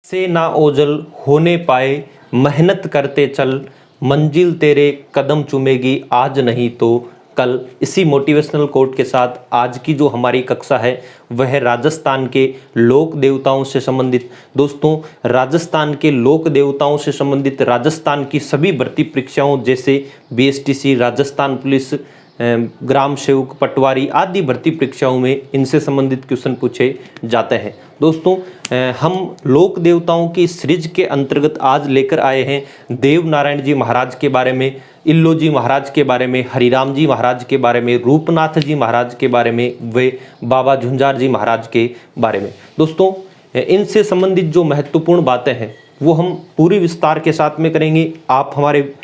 से ना ओझल होने पाए, मेहनत करते चल, मंजिल तेरे कदम चूमेगी आज नहीं तो कल। इसी मोटिवेशनल कोट के साथ आज की जो हमारी कक्षा है वह राजस्थान के लोक देवताओं से संबंधित। दोस्तों, राजस्थान के लोक देवताओं से संबंधित राजस्थान की सभी भर्ती परीक्षाओं जैसे बीएसटीसी, राजस्थान पुलिस, ग्राम सेवक, पटवारी आदि भर्ती परीक्षाओं में इनसे संबंधित क्वेश्चन पूछे जाते हैं। दोस्तों, हम लोक देवताओं की सीरीज के अंतर्गत आज लेकर आए हैं देव नारायण जी महाराज के बारे में, इल्लो जी महाराज के बारे में, हरिराम जी महाराज के बारे में, रूपनाथ जी महाराज के बारे में, वे बाबा झुंझार जी महाराज के बारे में। दोस्तों, इनसे संबंधित जो महत्वपूर्ण बातें हैं वो हम पूरी विस्तार के साथ में करेंगे। आप हमारे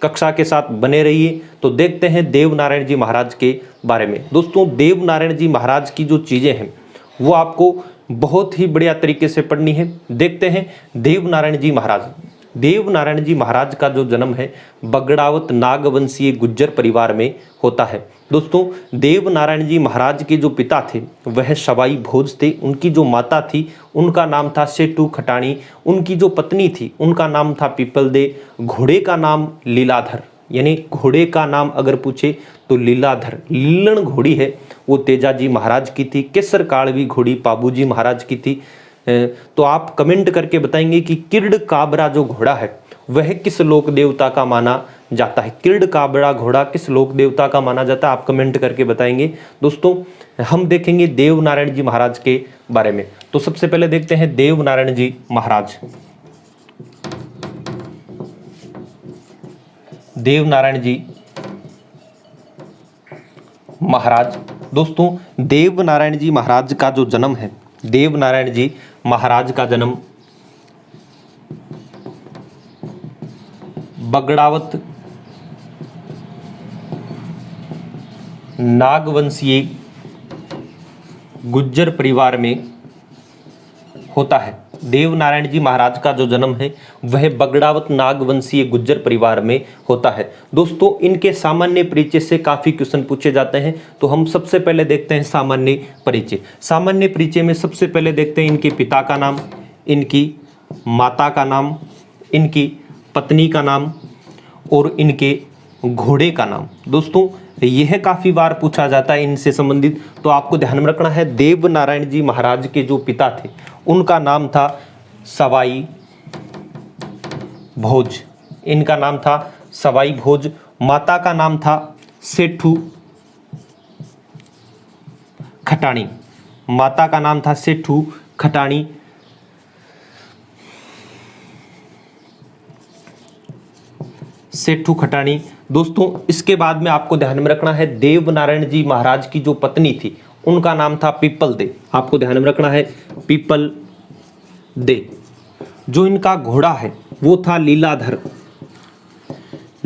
कक्षा के साथ बने रहिए। तो देखते हैं देव नारायण जी महाराज के बारे में। दोस्तों, देव नारायण जी महाराज की जो चीज़ें हैं वो आपको बहुत ही बढ़िया तरीके से पढ़नी है। देखते हैं देव नारायण जी महाराज। देव नारायण जी महाराज का जो जन्म है बगड़ावत नागवंशीय गुज्जर परिवार में होता है। दोस्तों, देव नारायण जी महाराज के जो पिता थे वह सवाई भोज थे। उनकी जो माता थी उनका नाम था सेठू खटाणी। उनकी जो पत्नी थी उनका नाम था पीपल दे। घोड़े का नाम लीलाधर, यानी घोड़े का नाम अगर पूछे तो लीलाधर। लीलन घोड़ी है वो तेजा जी महाराज की थी। केसर कालवी घोड़ी पाबू जी महाराज की थी। तो आप कमेंट करके बताएंगे कि किरड काबरा जो घोड़ा है वह किस लोक देवता का माना जाता है। किरड काबरा घोड़ा किस लोक देवता का माना जाता है, आप कमेंट करके बताएंगे। दोस्तों, हम देखेंगे देव नारायण जी महाराज के बारे में। तो सबसे पहले देखते हैं देव नारायण जी महाराज। देव नारायण जी महाराज। दोस्तों, देव नारायण जी महाराज का जो जन्म है, देव नारायण जी महाराज का जन्म बगड़ावत नागवंशीय गुज्जर परिवार में होता है। देव नारायण जी महाराज का जो जन्म है वह बगड़ावत नागवंशीय गुज्जर परिवार में होता है। दोस्तों, इनके सामान्य परिचय से काफ़ी क्वेश्चन पूछे जाते हैं। तो हम सबसे पहले देखते हैं सामान्य परिचय। सामान्य परिचय में सबसे पहले देखते हैं इनके पिता का नाम, इनकी माता का नाम, इनकी पत्नी का नाम और इनके घोड़े का नाम। दोस्तों, यह काफ़ी बार पूछा जाता है इनसे संबंधित। तो आपको ध्यान में रखना है देव नारायण जी महाराज के जो पिता थे उनका नाम था सवाई भोज। इनका नाम था सवाई भोज। माता का नाम था सेठू खटाणी। माता का नाम था सेठू खटाणी। सेठू खटाणी। दोस्तों, इसके बाद में आपको ध्यान में रखना है देव नारायण जी महाराज की जो पत्नी थी उनका नाम था पीपल दे। आपको ध्यान में रखना है पीपल दे। जो इनका घोड़ा है वो था लीलाधर।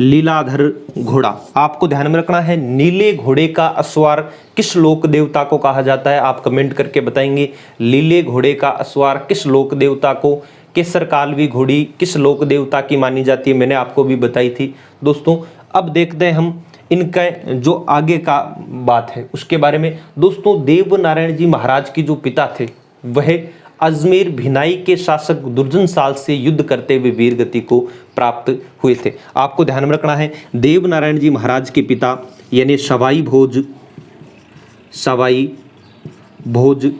लीलाधर घोड़ा। आपको ध्यान में रखना है नीले घोड़े का अस्वार किस लोक देवता को कहा जाता है, आप कमेंट करके बताएंगे। लीले घोड़े का अस्वार किस लोक देवता को, केसर कालवी घोड़ी किस लोक देवता की मानी जाती है, मैंने आपको भी बताई थी। दोस्तों, अब देखते हैं हम इनका जो आगे का बात है उसके बारे में। दोस्तों, देव नारायण जी महाराज की जो पिता थे वह अजमेर भिनाई के शासक दुर्जन साल से युद्ध करते हुए वीर गति को प्राप्त हुए थे। आपको ध्यान में रखना है देव नारायण जी महाराज के पिता यानी सवाई भोज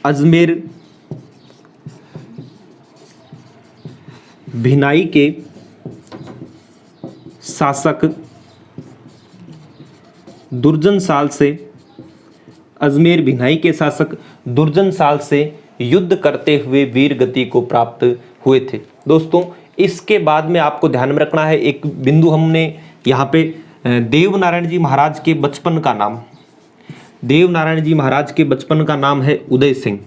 अजमेर भिनाई के शासक दुर्जन साल से, अजमेर भिनाई के शासक दुर्जन साल से युद्ध करते हुए वीर गति को प्राप्त हुए थे। दोस्तों, इसके बाद में आपको ध्यान में रखना है एक बिंदु, हमने यहाँ पे देव नारायण जी महाराज के बचपन का नाम, देव नारायण जी महाराज के बचपन का नाम है उदय सिंह।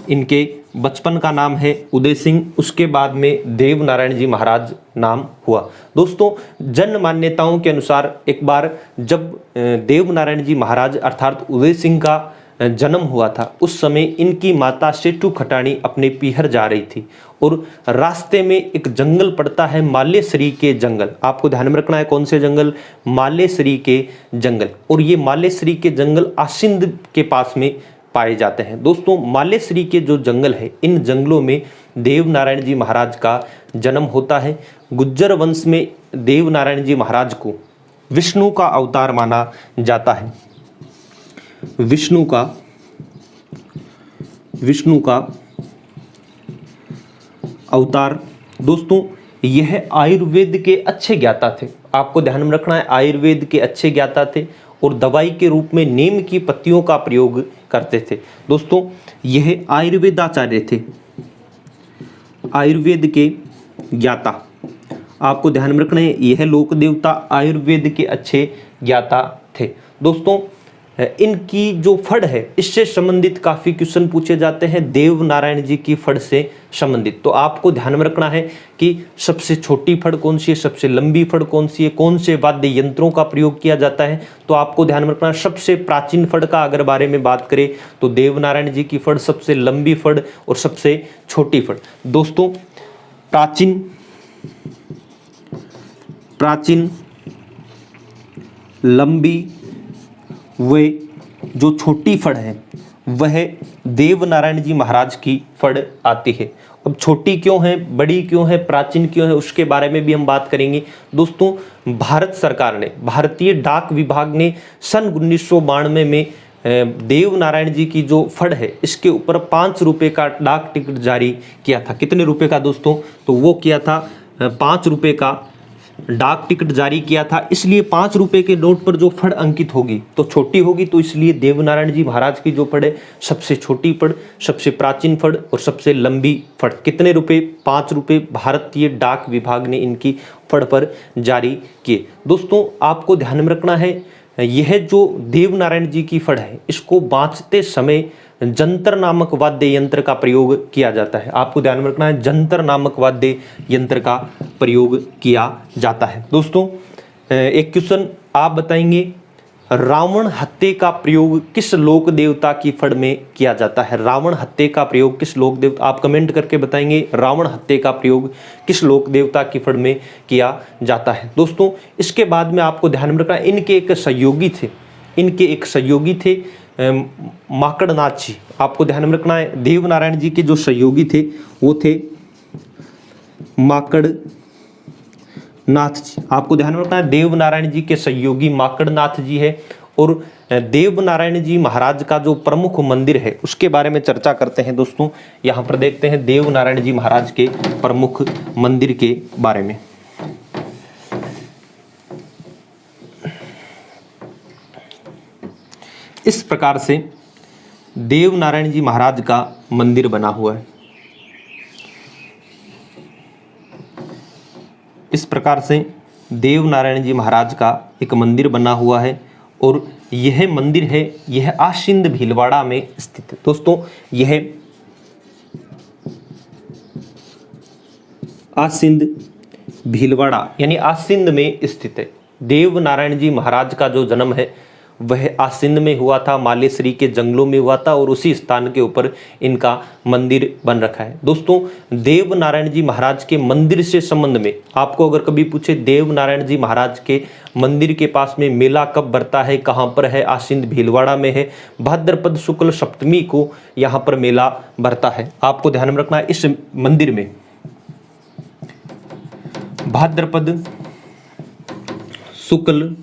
इनके बचपन का नाम है उदय सिंह। उसके बाद में देव नारायण जी महाराज नाम हुआ। दोस्तों, जन मान्यताओं के अनुसार एक बार जब देव नारायण जी महाराज अर्थात उदय सिंह का जन्म हुआ था उस समय इनकी माता सेठू खटाणी अपने पीहर जा रही थी और रास्ते में एक जंगल पड़ता है, मालेसरी के जंगल। आपको ध्यान में रखना है कौन से जंगल, मालेसरी के जंगल। और ये मालेसरी के जंगल आसिंद के पास में पाए जाते हैं। दोस्तों मालेश्री के जो जंगल है, इन जंगलों में देव नारायण जी महाराज का जन्म होता है। गुज्जर वंश में देव नारायण जी महाराज को विष्णु का अवतार माना जाता है। विष्णु का अवतार। दोस्तों यह आयुर्वेद के अच्छे ज्ञाता थे, आपको ध्यान में रखना है, आयुर्वेद के अच्छे ज्ञाता थे और दवाई के रूप में नीम की पत्तियों का प्रयोग करते थे। दोस्तों यह आयुर्वेदाचार्य थे, आयुर्वेद के ज्ञाता, आपको ध्यान में रखना है, यह लोक देवता आयुर्वेद के अच्छे ज्ञाता थे। दोस्तों इनकी जो फड़ है इससे संबंधित काफ़ी क्वेश्चन पूछे जाते हैं, देव नारायण जी की फड़ से संबंधित। तो आपको ध्यान में रखना है कि सबसे छोटी फड़ कौन सी है, सबसे लंबी फड़ कौन सी है, कौन से वाद्य यंत्रों का प्रयोग किया जाता है। तो आपको ध्यान में रखना है, सबसे प्राचीन फड़ का अगर बारे में बात करें तो देव नारायण जी की फड़ सबसे लंबी फड़ और सबसे छोटी फड़। दोस्तों प्राचीन लंबी वे जो छोटी फड़ है वह देव नारायण जी महाराज की फड़ आती है। अब छोटी क्यों है, बड़ी क्यों है, प्राचीन क्यों है, उसके बारे में भी हम बात करेंगे। दोस्तों भारत सरकार ने, भारतीय डाक विभाग ने सन 1992 में देव नारायण जी की जो फड़ है इसके ऊपर 5 रुपये का डाक टिकट जारी किया था। कितने रुपए का दोस्तों? तो वो किया था 5 रुपये का डाक टिकट जारी किया था। इसलिए 5 रुपये के नोट पर जो फड़ अंकित होगी तो छोटी होगी, तो इसलिए देव नारायण जी महाराज की जो फड़ है सबसे छोटी फड़, सबसे प्राचीन फड़ और सबसे लंबी फड़। कितने रुपए? 5 रुपये भारतीय डाक विभाग ने इनकी फड़ पर जारी किए। दोस्तों आपको ध्यान में रखना है, यह जो देव नारायण जी की फड़ है इसको बाँचते समय जंतर नामक वाद्य यंत्र का प्रयोग किया जाता है। आपको ध्यान में रखना है, जंतर नामक वाद्य यंत्र का प्रयोग किया जाता है। दोस्तों एक क्वेश्चन आप बताएंगे, रावण हत्या का प्रयोग किस लोक देवता की फड़ में किया जाता है? रावण हत्या का प्रयोग किस लोक देवता, आप कमेंट करके बताएंगे रावण हत्या का प्रयोग किस लोक देवता की फड़ में किया जाता है। दोस्तों इसके बाद में आपको ध्यान में रखना, इनके एक सहयोगी थे माकड़नाथ जी। आपको ध्यान में रखना है, देव नारायण जी के जो सहयोगी थे वो थे माकड़नाथ जी। आपको ध्यान में रखना है, देव नारायण जी के सहयोगी माकड़नाथ जी है। और देव नारायण जी महाराज का जो प्रमुख मंदिर है उसके बारे में चर्चा करते हैं। दोस्तों यहाँ पर देखते हैं देव नारायण जी महाराज के प्रमुख मंदिर के बारे में। इस प्रकार से देव नारायण जी महाराज का मंदिर बना हुआ है। इस प्रकार से देव नारायण जी महाराज का एक मंदिर बना हुआ है और यह मंदिर है, यह आसिंद भीलवाड़ा में स्थित है। दोस्तों यह आसिंद भीलवाड़ा यानी आसिंद में स्थित है। देव नारायण जी महाराज का जो जन्म है वह आसिंद में हुआ था, मालेश्री के जंगलों में हुआ था और उसी स्थान के ऊपर इनका मंदिर बन रखा है। दोस्तों देव नारायण जी महाराज के मंदिर से संबंध में आपको अगर कभी पूछे देव नारायण जी महाराज के मंदिर के पास में मेला कब भरता है, कहाँ पर है? आसिंद भीलवाड़ा में है। भाद्रपद शुक्ल सप्तमी को यहाँ पर मेला भरता है। आपको ध्यान में रखना है, इस मंदिर में भाद्रपद शुक्ल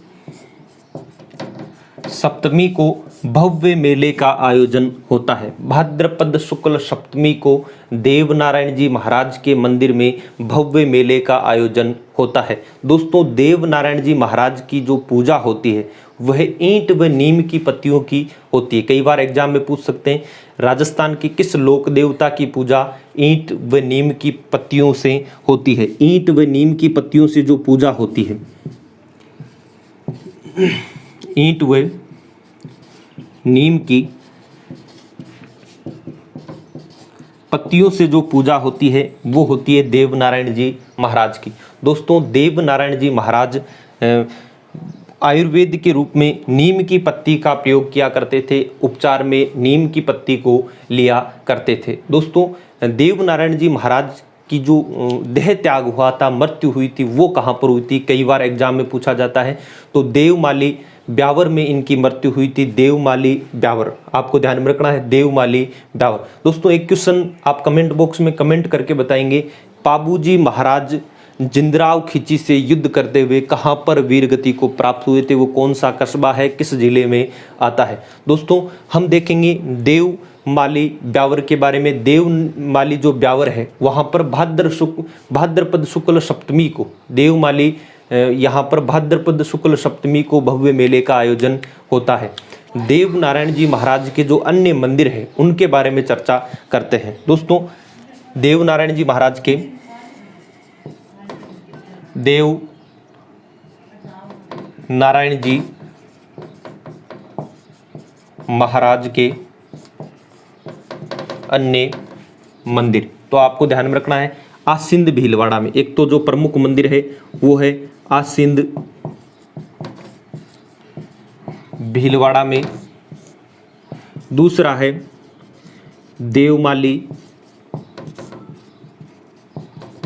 सप्तमी को भव्य मेले का आयोजन होता है। भाद्रपद शुक्ल सप्तमी को देव नारायण जी महाराज के मंदिर में भव्य मेले का आयोजन होता है। दोस्तों देव नारायण जी महाराज की जो पूजा होती है वह ईंट व नीम की पत्तियों की होती है। कई बार एग्जाम में पूछ सकते हैं, राजस्थान की किस लोक देवता की पूजा ईंट व नीम की पत्तियों से होती है? ईंट व नीम की पत्तियों से जो पूजा होती है, ईंट व नीम की पत्तियों से जो पूजा होती है वो होती है देव नारायण जी महाराज की। दोस्तों देव नारायण जी महाराज आयुर्वेद के रूप में नीम की पत्ती का प्रयोग किया करते थे, उपचार में नीम की पत्ती को लिया करते थे। दोस्तों देव नारायण जी महाराज की जो देह त्याग हुआ था, मृत्यु हुई थी, वो कहाँ पर हुई थी? कई बार एग्जाम में पूछा जाता है। तो देवमाली ब्यावर में इनकी मृत्यु हुई थी, देवमाली ब्यावर, आपको ध्यान में रखना है, देवमाली ब्यावर। दोस्तों एक क्वेश्चन आप कमेंट बॉक्स में कमेंट करके बताएंगे, पाबूजी महाराज जिंदराव खिची से युद्ध करते हुए कहाँ पर वीरगति को प्राप्त हुए थे, वो कौन सा कस्बा है, किस जिले में आता है। दोस्तों हम देखेंगे देवमाली ब्यावर के बारे में। देवमाली जो ब्यावर है वहाँ पर भाद्रपद शुक्ल सप्तमी को देवमाली यहाँ पर भाद्रपद शुक्ल सप्तमी को भव्य मेले का आयोजन होता है। देव नारायण जी महाराज के जो अन्य मंदिर हैं उनके बारे में चर्चा करते हैं। दोस्तों देव नारायण जी महाराज के देव नारायण जी महाराज के अन्य मंदिर तो आपको ध्यान में रखना है, आसिंद भीलवाड़ा में एक तो जो प्रमुख मंदिर है वो है आसिंद भीलवाड़ा में, दूसरा है देवमाली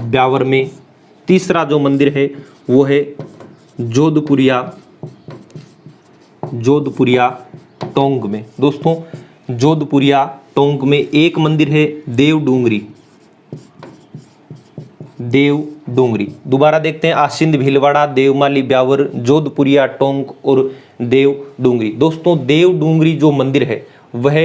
ब्यावर में, तीसरा जो मंदिर है वो है जोधपुरिया टोंक में। दोस्तों जोधपुरिया टोंक में एक मंदिर है देव डूंगरी। दोबारा देखते हैं, आसिंद भीलवाड़ा, देवमाली ब्यावर, जोधपुरिया टोंक और देव डूंगरी। दोस्तों देव डूंगरी जो मंदिर है वह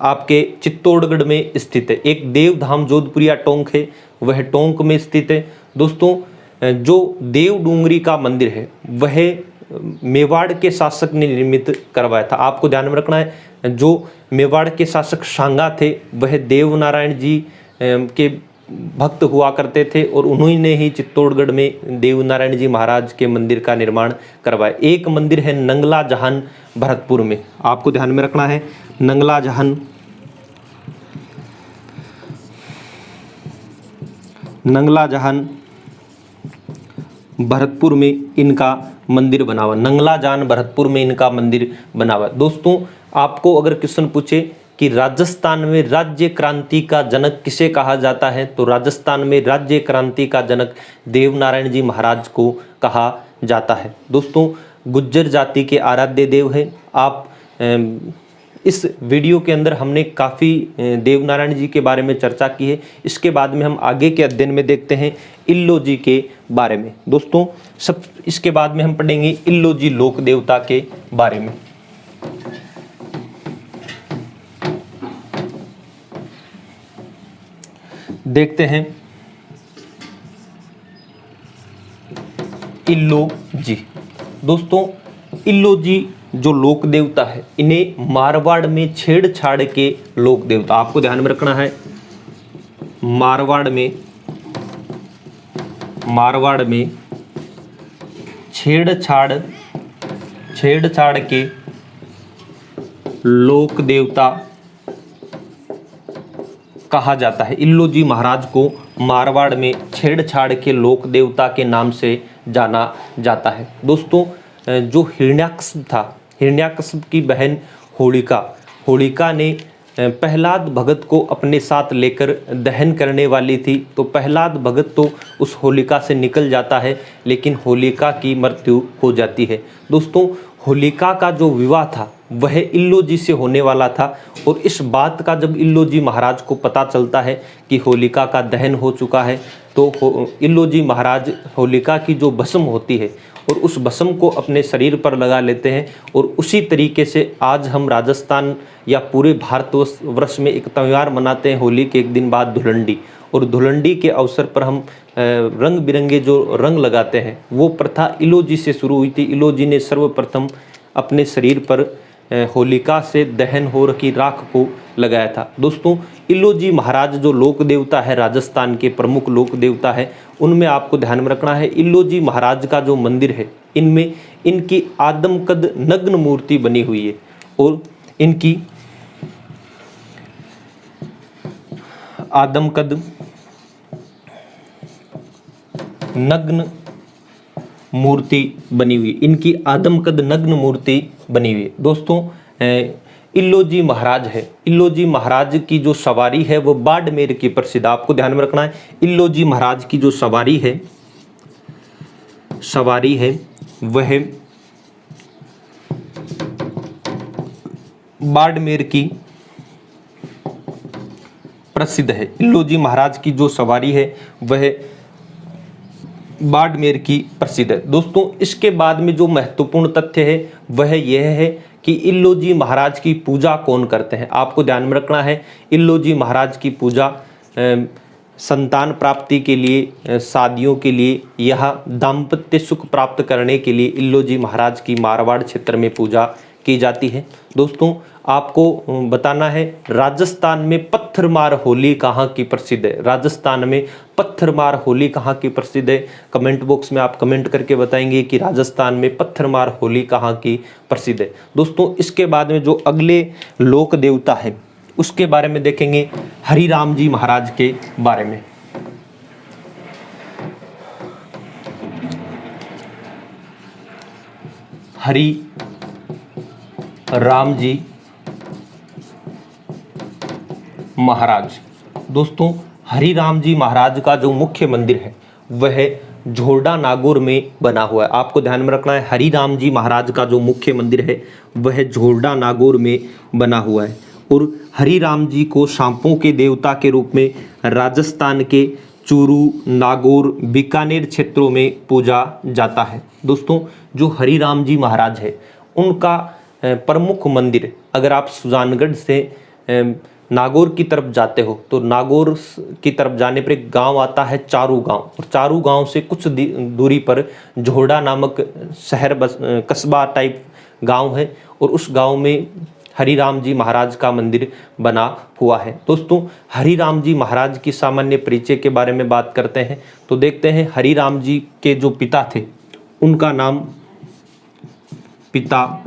आपके चित्तौड़गढ़ में स्थित है। एक देवधाम जोधपुरिया टोंक है वह टोंक में स्थित है। दोस्तों जो देव डूंगरी का मंदिर है वह मेवाड़ के शासक ने निर्मित करवाया था। आपको ध्यान में रखना है, जो मेवाड़ के शासक शांगा थे वह देव नारायण जी के भक्त हुआ करते थे और उन्होंने ही चित्तौड़गढ़ में देव नारायण जी महाराज के मंदिर का निर्माण करवाया। एक मंदिर है नंगला जहान भरतपुर में, आपको ध्यान में रखना है, नंगला जहान भरतपुर में इनका मंदिर बना हुआ, नंगला जान भरतपुर में इनका मंदिर बना हुआ। दोस्तों आपको अगर क्वेश्चन पूछे कि राजस्थान में राज्य क्रांति का जनक किसे कहा जाता है, तो राजस्थान में राज्य क्रांति का जनक देव नारायण जी महाराज को कहा जाता है। दोस्तों गुज्जर जाति के आराध्य देव है। आप इस वीडियो के अंदर हमने काफ़ी देव नारायण जी के बारे में चर्चा की है। इसके बाद में हम आगे के अध्ययन में देखते हैं इल्लो जी के बारे में। दोस्तों इसके बाद में हम पढ़ेंगे इल्लो जी लोक देवता के बारे में। देखते हैं इल्लो जी। दोस्तों इल्लो जी जो लोक देवता है इन्हें मारवाड़ में छेड़छाड़ के लोक देवता, आपको ध्यान में रखना है, मारवाड़ में छेड़छाड़ के लोक देवता कहा जाता है। इल्लो जी महाराज को मारवाड़ में छेड़छाड़ के लोक देवता के नाम से जाना जाता है। दोस्तों जो हिरण्याकश्यप था, हिरण्याकश्यप की बहन होलिका ने प्रहलाद भगत को अपने साथ लेकर दहन करने वाली थी, तो प्रहलाद भगत तो उस होलिका से निकल जाता है लेकिन होलिका की मृत्यु हो जाती है। दोस्तों होलिका का जो विवाह था वह इल्लो जी से होने वाला था और इस बात का जब इल्लो जी महाराज को पता चलता है कि होलिका का दहन हो चुका है तो इल्लो जी महाराज होलिका की जो भस्म होती है और उस भस्म को अपने शरीर पर लगा लेते हैं। और उसी तरीके से आज हम राजस्थान या पूरे भारतवर्ष में एक त्यौहार मनाते हैं होली के एक दिन बाद धुलंडी, और धुलंडी के अवसर पर हम रंग बिरंगे जो रंग लगाते हैं वो प्रथा इल्लो जी से शुरू हुई थी। इल्लो जी ने सर्वप्रथम अपने शरीर पर होलिका से दहन हो रखी राख को लगाया था। दोस्तों इल्लो जी महाराज जो लोक देवता है, राजस्थान के प्रमुख लोक देवता है, उनमें आपको ध्यान में रखना है इल्लो जी महाराज का जो मंदिर है इनमें इनकी आदमकद नग्न मूर्ति बनी हुई है और इनकी आदमकद नग्न मूर्ति बनी हुई, इनकी आदमकद नग्न मूर्ति बनी हुई है। दोस्तों इल्लो जी महाराज है, इल्लो जी महाराज की जो सवारी है वो बाड़मेर की प्रसिद्ध, आपको ध्यान में रखना है इल्लो जी महाराज की जो सवारी है वह बाड़मेर की प्रसिद्ध है। इल्लोजी महाराज की जो सवारी है वह बाड़मेर की प्रसिद्ध है। दोस्तों इसके बाद में जो महत्वपूर्ण तथ्य है वह यह है कि इल्लोजी महाराज की पूजा कौन करते हैं। आपको ध्यान में रखना है, इल्लोजी महाराज की पूजा संतान प्राप्ति के लिए, शादियों के लिए, यह दाम्पत्य सुख प्राप्त करने के लिए इल्लोजी महाराज की मारवाड़ क्षेत्र में पूजा की जाती है। दोस्तों आपको बताना है, राजस्थान में पत्थरमार होली कहाँ की प्रसिद्ध है। राजस्थान में पत्थरमार होली कहाँ की प्रसिद्ध है। कमेंट बॉक्स में आप कमेंट करके बताएंगे कि राजस्थान में पत्थरमार होली कहाँ की प्रसिद्ध है। दोस्तों इसके बाद में जो अगले लोक देवता है उसके बारे में देखेंगे, हरिराम जी महाराज के बारे में। हरि राम जी महाराज। दोस्तों हरिराम जी महाराज का जो मुख्य मंदिर है वह झोरडा नागौर में बना हुआ है। आपको ध्यान में रखना है, हरिराम जी महाराज का जो मुख्य मंदिर है वह झोरडा नागौर में बना हुआ है। और हरिराम जी को सांपों के देवता के रूप में राजस्थान के चूरू, नागौर, बीकानेर क्षेत्रों में पूजा जाता है। दोस्तों जो हरिराम जी महाराज है उनका प्रमुख मंदिर, अगर आप सुजानगढ़ से नागौर की तरफ जाते हो तो नागौर की तरफ जाने पर एक गांव आता है चारू गांव, और चारू गांव से कुछ दूरी पर झोरडा नामक शहर कस्बा टाइप गांव है, और उस गांव में हरिराम जी महाराज का मंदिर बना हुआ है। दोस्तों हरिराम जी महाराज की सामान्य परिचय के बारे में बात करते हैं तो देखते हैं, हरिराम जी के जो पिता थे उनका नाम, पिता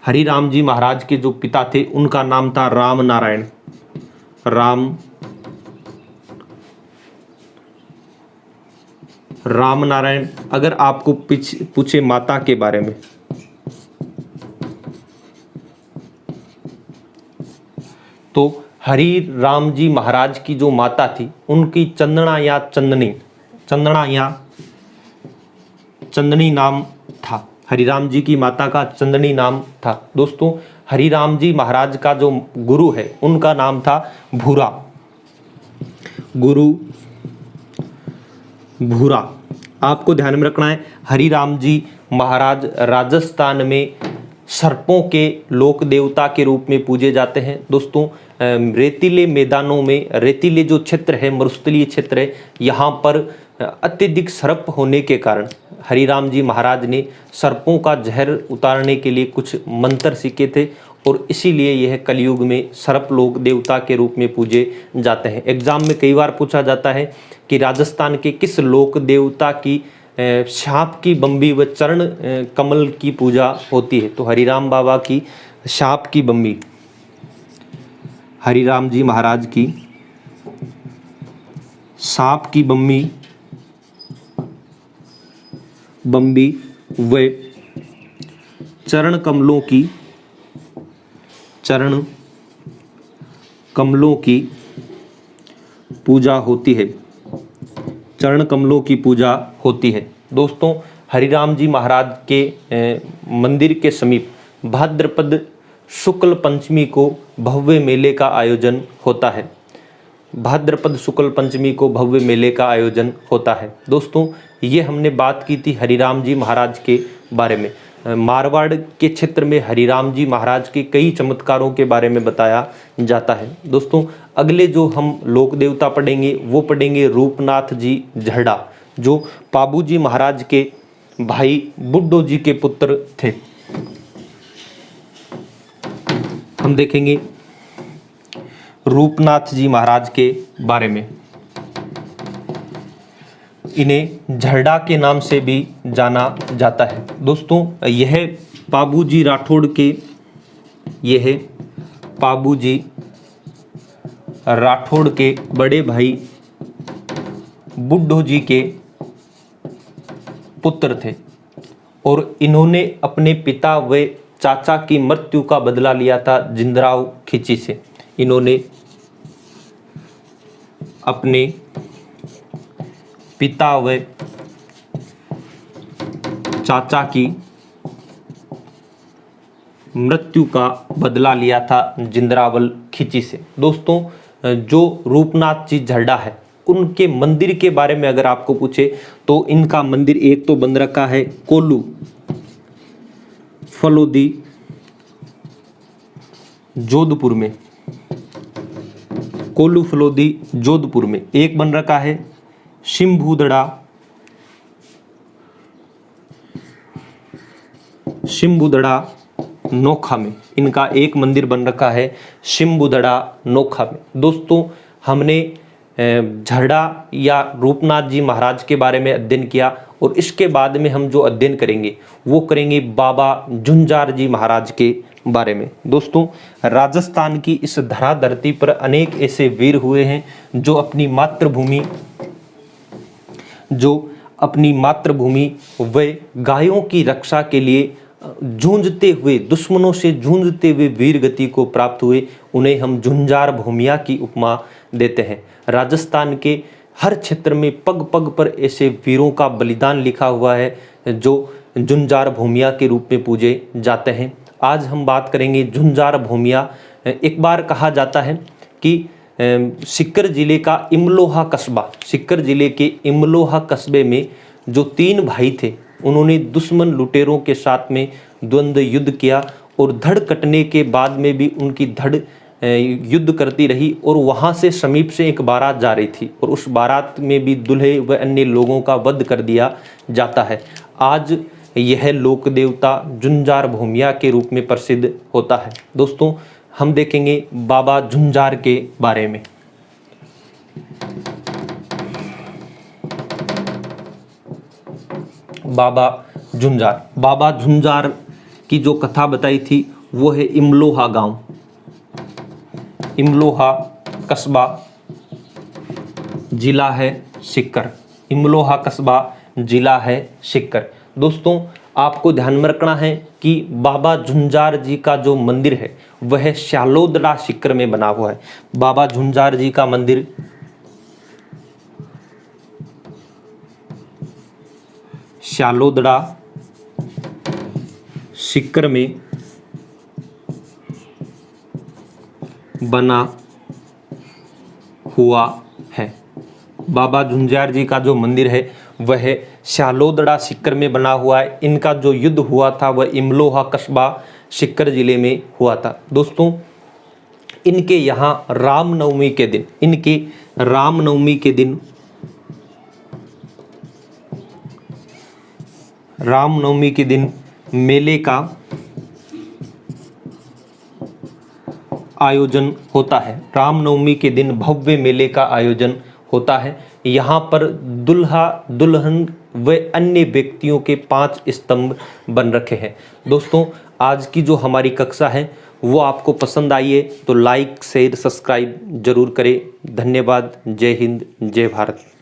हरिराम जी महाराज के जो पिता थे उनका नाम था राम नारायण। राम नारायण। अगर आपको पूछे माता के बारे में तो हरिराम जी महाराज की जो माता थी उनकी चंदना या चंदनी नाम था। हरिराम जी की माता का चंदनी नाम था। दोस्तों हरिराम जी महाराज का जो गुरु है उनका नाम था भूरा, गुरु भूरा। आपको ध्यान में रखना है, हरिराम जी महाराज राजस्थान में सर्पों के लोक देवता के रूप में पूजे जाते हैं। दोस्तों रेतीले मैदानों में, रेतीले जो क्षेत्र है, मरुस्थलीय क्षेत्र है, यहाँ पर अत्यधिक सर्प होने के कारण हरिराम जी महाराज ने सर्पों का जहर उतारने के लिए कुछ मंत्र सीखे थे, और इसीलिए यह कलयुग में सर्प लोक देवता के रूप में पूजे जाते हैं। एग्जाम में कई बार पूछा जाता है कि राजस्थान के किस लोक देवता की सांप की बम्बी व चरण कमल की पूजा होती है, तो हरिराम बाबा की सांप की बम्बी, हरिराम जी महाराज की सांप की बम्बी व चरण कमलों की पूजा होती है। चरण कमलों की पूजा होती है। दोस्तों हरिराम जी महाराज के मंदिर के समीप भाद्रपद शुक्ल पंचमी को भव्य मेले का आयोजन होता है। भाद्रपद शुक्ल पंचमी को भव्य मेले का आयोजन होता है। दोस्तों ये हमने बात की थी हरिराम जी महाराज के बारे में। मारवाड़ के क्षेत्र में हरिराम जी महाराज के कई चमत्कारों के बारे में बताया जाता है। दोस्तों अगले जो हम लोक देवता पढ़ेंगे वो पढ़ेंगे रूपनाथ जी झरडा, जो पाबू जी महाराज के भाई बुड्ढो जी के पुत्र थे। हम देखेंगे रूपनाथ जी महाराज के बारे में। इन्हें झरडा के नाम से भी जाना जाता है। दोस्तों यह पाबूजी राठौड़ के, यह पाबूजी राठौड़ के बड़े भाई बुड्ढो जी के पुत्र थे, और इन्होंने अपने पिता व चाचा की मृत्यु का बदला लिया था जिंदराव खिची से। इन्होंने अपने पिता व चाचा की मृत्यु का बदला लिया था जिंद्रावल खिची से। दोस्तों, जो रूपनाथ जी झरडा है उनके मंदिर के बारे में अगर आपको पूछे तो इनका मंदिर एक तो बन रखा है कोल्लू फलोदी जोधपुर में, कोल्लू फलोदी जोधपुर में। एक बन रखा है शिम्बुदड़ा नोखा में, इनका एक मंदिर बन रखा है शिम्बुदड़ा नोखा में। दोस्तों, हमने झरडा या रूपनाथ जी महाराज के बारे में अध्ययन किया और इसके बाद में हम जो अध्ययन करेंगे वो करेंगे बाबा झुंझार जी महाराज के बारे में। दोस्तों, राजस्थान की इस धरा धरती पर अनेक ऐसे वीर हुए हैं जो अपनी मातृभूमि व गायों की रक्षा के लिए जूझते हुए, दुश्मनों से जूझते हुए वीर गति को प्राप्त हुए। उन्हें हम झुंझार भूमिया की उपमा देते हैं। राजस्थान के हर क्षेत्र में पग पग पर ऐसे वीरों का बलिदान लिखा हुआ है जो झुंझार भूमिया के रूप में पूजे जाते हैं। आज हम बात करेंगे झुंझार भूमिया। एक बार कहा जाता है कि सीकर जिले का इमलोहा कस्बा, सीकर जिले के इमलोहा कस्बे में जो 3 भाई थे उन्होंने दुश्मन लुटेरों के साथ में द्वंद्व युद्ध किया और धड़ कटने के बाद में भी उनकी धड़ युद्ध करती रही और वहाँ से समीप से एक बारात जा रही थी और उस बारात में भी दूल्हे व अन्य लोगों का वध कर दिया जाता है। आज यह लोक देवता झुंझार भूमिया के रूप में प्रसिद्ध होता है। दोस्तों, हम देखेंगे बाबा झुंझार के बारे में। बाबा झुंझार की जो कथा बताई थी वो है इमलोहा गांव, इमलोहा कस्बा, जिला है सीकर। इमलोहा कस्बा, जिला है सीकर। दोस्तों, आपको ध्यान में रखना है कि बाबा झुंझार जी का जो मंदिर है वह श्यालोदड़ा सीकर में बना हुआ है। बाबा झुंझार जी का मंदिर श्यालोदड़ा सीकर में बना हुआ है। बाबा झुंझार जी का जो मंदिर है वह श्यालोदड़ा सीकर में बना हुआ है। इनका जो युद्ध हुआ था वह इमलोहा कस्बा सीकर जिले में हुआ था। दोस्तों, इनके यहाँ रामनवमी के दिन मेले का आयोजन होता है। रामनवमी के दिन भव्य मेले का आयोजन होता है। यहाँ पर दुल्हा दुल्हन व अन्य व्यक्तियों के 5 स्तंभ बन रखे हैं। दोस्तों, आज की जो हमारी कक्षा है वो आपको पसंद आई है तो लाइक शेयर सब्सक्राइब जरूर करें। धन्यवाद। जय हिंद, जय भारत।